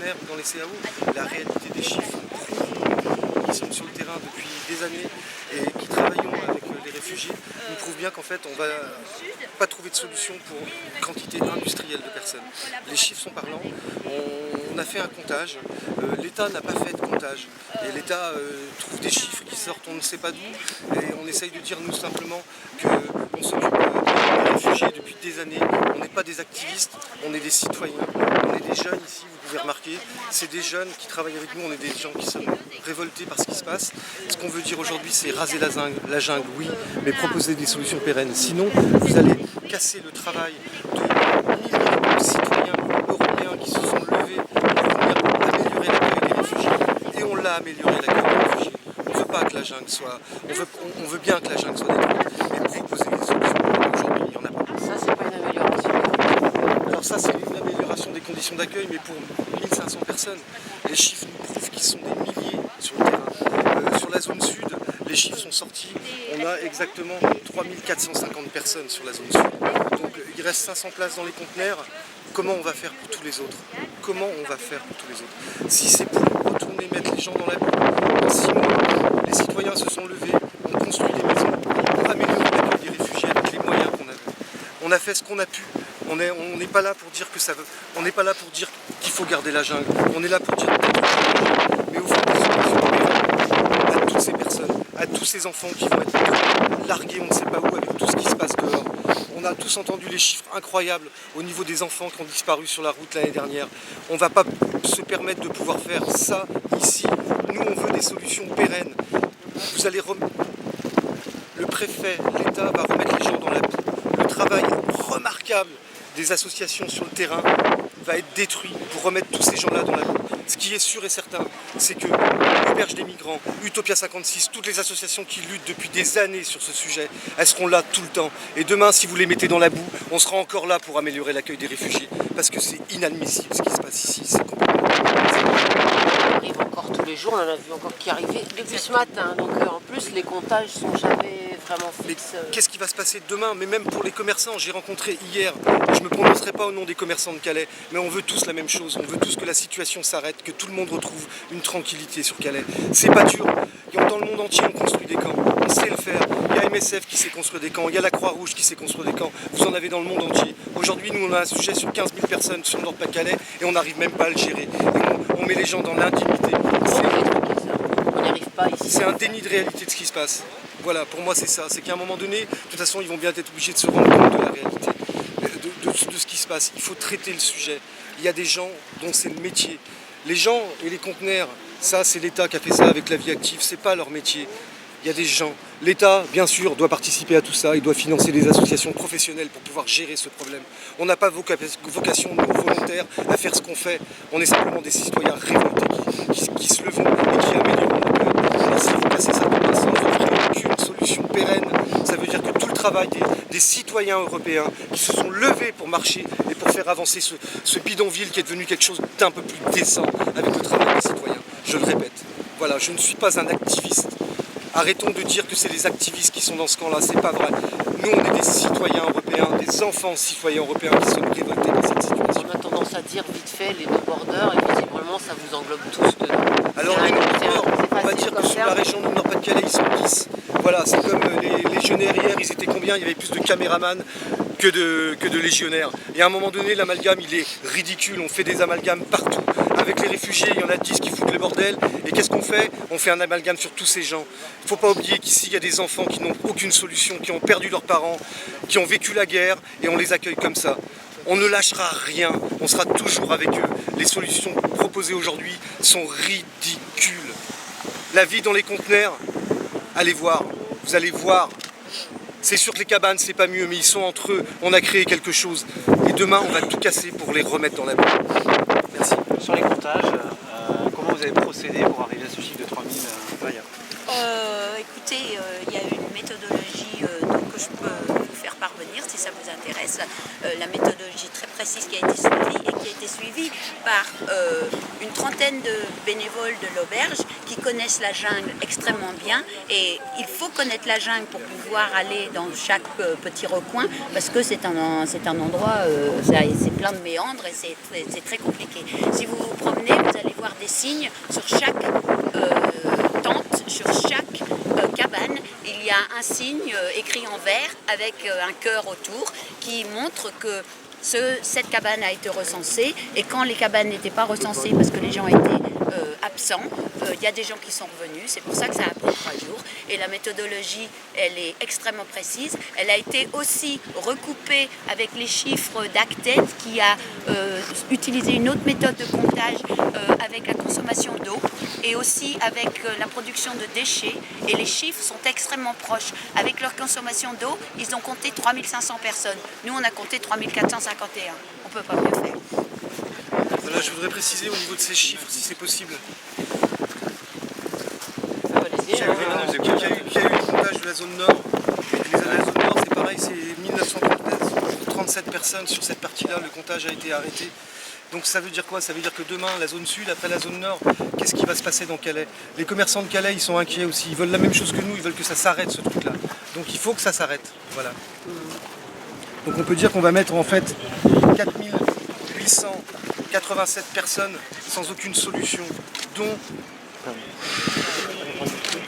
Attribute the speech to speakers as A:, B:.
A: conteneurs, dans les CAO, la réalité des chiffres qui sont sur le terrain depuis des années et qui travaillons avec les réfugiés nous prouvent bien qu'en fait on va pas trouver de solution pour une quantité industrielle de personnes. Les chiffres sont parlants, on a fait un comptage, l'État n'a pas fait de comptage et l'État trouve des chiffres qui sortent on ne sait pas d'où et on essaye de dire nous simplement qu'on s'occupe des réfugiés depuis des années, on n'est pas des activistes, on est des citoyens, on est des jeunes ici, vous pouvez remarquer, c'est des jeunes qui travaillent avec nous, on est des gens qui sont révoltés par ce qui se passe. Ce qu'on veut dire aujourd'hui, c'est raser la jungle, oui, mais proposer des solutions pérennes. Sinon, vous allez casser le travail de milliers de citoyens européens qui se sont levés pour venir améliorer l'accueil des réfugiés. Et on l'a amélioré l'accueil des réfugiés. On ne veut pas que la jungle soit... On veut bien que la jungle soit détruite, mais proposer des solutions aujourd'hui, il n'y en a pas.
B: Ça, c'est pas une amélioration.
A: Alors ça, c'est une amélioration des conditions d'accueil, mais pour 1500 personnes. Les chiffres nous prouvent qu'ils sont des milliers sur le terrain. Sur la zone sud, les chiffres sont sortis. On a exactement 3450 personnes sur la zone sud. Donc il reste 500 places dans les conteneurs. Comment on va faire pour tous les autres? Comment on va faire pour tous les autres? Si c'est pour retourner mettre les gens dans la boue, en 6 mois, les citoyens se sont levés, ont construit des maisons pour améliorer l'accueil des réfugiés avec les moyens qu'on avait. On a fait ce qu'on a pu. On n'est pas là pour dire que ça veut. On n'est pas là pour dire qu'il faut garder la jungle. On est là pour dire mais au fond, à toutes ces personnes, à tous ces enfants qui vont être largués, on ne sait pas où, avec tout ce qui se passe dehors. On a tous entendu les chiffres incroyables au niveau des enfants qui ont disparu sur la route l'année dernière. On ne va pas se permettre de pouvoir faire ça ici. Nous, on veut des solutions pérennes. Vous allez le préfet, l'État va remettre les gens dans la boue. Le travail remarquable des associations sur le terrain va être détruit pour remettre tous ces gens-là dans la boue. Ce qui est sûr et certain, c'est que l'Auberge des migrants, Utopia 56, toutes les associations qui luttent depuis des années sur ce sujet, elles seront là tout le temps. Et demain, si vous les mettez dans la boue, on sera encore là pour améliorer l'accueil des réfugiés. Parce que c'est inadmissible ce qui se passe ici. C'est complètement
B: On arrive encore tous les jours, on en a vu encore qui arrivaient depuis ce matin. Donc en plus, les comptages sont jamais vraiment fixes.
A: Qu'est-ce qui va se passer demain? Mais même pour les commerçants, j'ai rencontré hier, je ne me prononcerai pas au nom des commerçants de Calais, mais on veut tous la même chose, on veut tous que la situation s'arrête, que tout le monde retrouve une tranquillité sur Calais. C'est pas dur, dans le monde entier on construit des camps, on sait le faire, il y a MSF qui sait construire des camps, il y a la Croix-Rouge qui sait construire des camps, vous en avez dans le monde entier. Aujourd'hui nous on a un sujet sur 15 000 personnes sur le Nord-Pas-de-Calais et on n'arrive même pas à le gérer. Et on met les gens dans l'intimité.
B: On n'y arrive pas ici.
A: C'est un déni de réalité de ce qui se passe. Voilà, pour moi c'est ça, c'est qu'à un moment donné, de toute façon ils vont bien être obligés de se rendre compte de la réalité, de ce qui se passe. Il faut traiter le sujet. Il y a des gens dont c'est le métier. Les gens et les conteneurs, ça c'est l'État qui a fait ça avec la vie active, c'est pas leur métier. Il y a des gens. L'État, bien sûr, doit participer à tout ça, il doit financer des associations professionnelles pour pouvoir gérer ce problème. On n'a pas vocation, nous, volontaires, à faire ce qu'on fait. On est simplement des citoyens révoltés qui se levons et qui améliorent le monde. Et si vous passez ça dans sans offrir aucune solution pérenne, ça veut dire que tout le travail des citoyens européens qui se sont levés pour marcher et pour faire avancer ce bidonville qui est devenu quelque chose d'un peu plus décent avec le travail des citoyens. Je le répète, voilà, je ne suis pas un activiste. Arrêtons de dire que c'est les activistes qui sont dans ce camp-là, c'est pas vrai. Nous, on est des citoyens européens, des enfants citoyens européens qui sont révoltés dans cette situation.
B: On a tendance à dire vite fait les no-borders et visiblement ça vous englobe tous dedans.
A: Alors les no-borders, on va dire que sur la région du Nord-Pas-de-Calais, ils sont 10. Voilà, c'est comme les légionnaires hier, ils étaient combien? Il y avait plus de caméramans que de légionnaires. Et à un moment donné, l'amalgame, il est ridicule, on fait des amalgames partout. Avec les réfugiés, il y en a 10 qui foutent le bordel. Et qu'est-ce qu'on fait? On fait un amalgame sur tous ces gens. Il ne faut pas oublier qu'ici, il y a des enfants qui n'ont aucune solution, qui ont perdu leurs parents, qui ont vécu la guerre, et on les accueille comme ça. On ne lâchera rien, on sera toujours avec eux. Les solutions proposées aujourd'hui sont ridicules. La vie dans les conteneurs, allez voir, vous allez voir. C'est sûr que les cabanes, c'est pas mieux, mais ils sont entre eux. On a créé quelque chose. Et demain, on va tout casser pour les remettre dans la boue. Merci.
C: Sur les comptages, comment vous avez procédé pour arriver à ce chiffre de 3000 bailleurs?
D: Écoutez, il y a une méthodologie donc, je peux vous faire parvenir si ça vous intéresse. La méthodologie très précise qui a été suivie et qui a été suivie par une trentaine de bénévoles de l'auberge qui connaissent la jungle extrêmement bien. Et il faut connaître la jungle pour pouvoir aller dans chaque petit recoin parce que c'est un endroit, c'est plein de méandres et c'est très compliqué. Si vous vous promenez, vous allez voir des signes sur chaque tente, sur chaque cabane. Il y a un signe écrit en vert avec un cœur autour qui montre que cette cabane a été recensée, et quand les cabanes n'étaient pas recensées parce que les gens étaient absents, il y a des gens qui sont revenus. C'est pour ça que ça a pris 3 jours. Et la méthodologie, elle est extrêmement précise. Elle a été aussi recoupée avec les chiffres d'Acted qui a utilisé une autre méthode de comptage avec la consommation d'eau et aussi avec la production de déchets. Et les chiffres sont extrêmement proches. Avec leur consommation d'eau, ils ont compté 3500 personnes. Nous, on a compté 3451. On ne peut pas mieux faire.
A: Voilà, je voudrais préciser au niveau de ces chiffres, si c'est possible.
B: Allez-y,
A: Il y a eu le comptage de la zone nord. Et la zone nord, c'est pareil, c'est 1937 personnes sur cette partie-là. Le comptage a été arrêté. Donc ça veut dire quoi? Ça veut dire que demain, la zone sud, après la zone nord, qu'est-ce qui va se passer dans Calais? Les commerçants de Calais, ils sont inquiets aussi. Ils veulent la même chose que nous, ils veulent que ça s'arrête, ce truc-là. Donc il faut que ça s'arrête. Voilà. Donc on peut dire qu'on va mettre en fait 4887 personnes sans aucune solution, dont